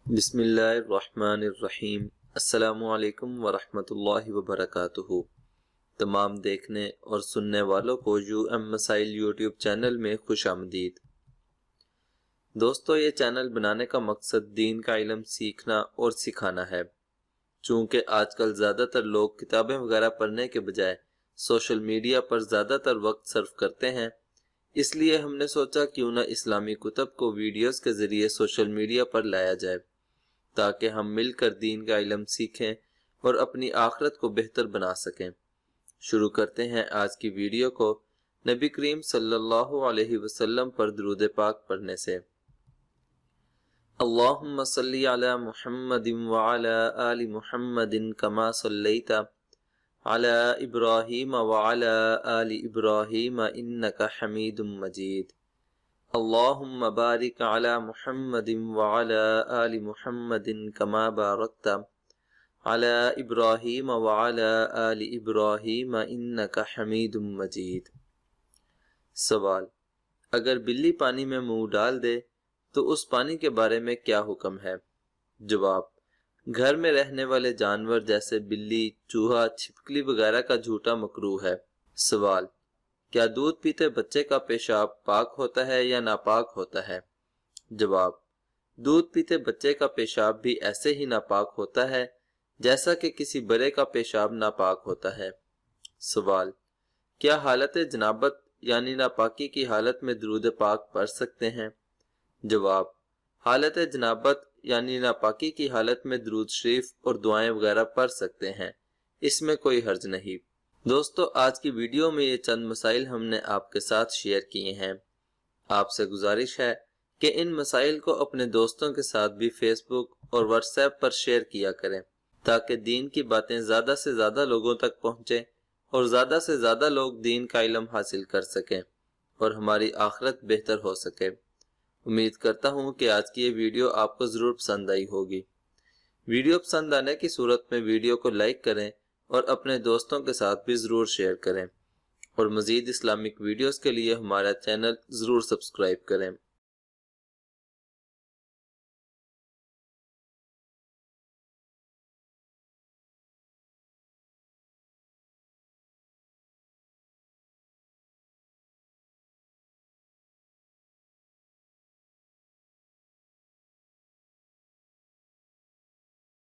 بسم اللہ الرحمن الرحیم۔ السلام علیکم ورحمۃ اللہ وبرکاتہ۔ تمام دیکھنے اور سننے والوں کو مسائل یوٹیوب چینل میں خوش آمدید۔ دوستو، یہ چینل بنانے کا مقصد دین کا علم سیکھنا اور سکھانا ہے۔ چونکہ آج کل زیادہ تر لوگ کتابیں وغیرہ پڑھنے کے بجائے سوشل میڈیا پر زیادہ تر وقت صرف کرتے ہیں، اس لیے ہم نے سوچا کیوں نہ اسلامی کتب کو ویڈیوز کے ذریعے سوشل میڈیا پر لایا جائے، تاکہ ہم مل کر دین کا علم سیکھیں اور اپنی آخرت کو بہتر بنا سکیں۔ شروع کرتے ہیں آج کی ویڈیو کو نبی کریم صلی اللہ علیہ وسلم پر درود پاک پڑھنے سے۔ اللہم صلی علی محمد وعلی آل محمد کما صلیت علی ابراہیم وعلی آل ابراہیم انک حمید مجید۔ اللہم بارک علی محمد وعلی آل محمد کما بارکت علی ابراہیم وعلی آل ابراہیم انک حمید مجید۔ سوال: اگر بلی پانی میں منہ ڈال دے تو اس پانی کے بارے میں کیا حکم ہے؟ جواب: گھر میں رہنے والے جانور جیسے بلی، چوہا، چھپکلی وغیرہ کا جھوٹا مکروہ ہے۔ سوال: کیا دودھ پیتے بچے کا پیشاب پاک ہوتا ہے یا ناپاک ہوتا ہے؟ جواب: دودھ پیتے بچے کا پیشاب بھی ایسے ہی ناپاک ہوتا ہے جیسا کہ کسی بڑے کا پیشاب ناپاک ہوتا ہے۔ سوال: کیا حالت جنابت یعنی ناپاکی کی حالت میں درود پاک پڑھ سکتے ہیں؟ جواب: حالت جنابت یعنی ناپاکی کی حالت میں درود شریف اور دعائیں وغیرہ پڑھ سکتے ہیں، اس میں کوئی حرج نہیں۔ دوستو، آج کی ویڈیو میں یہ چند مسائل ہم نے آپ کے ساتھ شیئر کیے ہیں۔ آپ سے گزارش ہے کہ ان مسائل کو اپنے دوستوں کے ساتھ بھی فیس بک اور واٹس ایپ پر شیئر کیا کریں، تاکہ دین کی باتیں زیادہ سے زیادہ لوگوں تک پہنچیں اور زیادہ سے زیادہ لوگ دین کا علم حاصل کر سکیں اور ہماری آخرت بہتر ہو سکے۔ امید کرتا ہوں کہ آج کی یہ ویڈیو آپ کو ضرور پسند آئی ہوگی۔ ویڈیو پسند آنے کی صورت میں ویڈیو کو لائک کریں اور اپنے دوستوں کے ساتھ بھی ضرور شیئر کریں، اور مزید اسلامک ویڈیوز کے لیے ہمارا چینل ضرور سبسکرائب کریں۔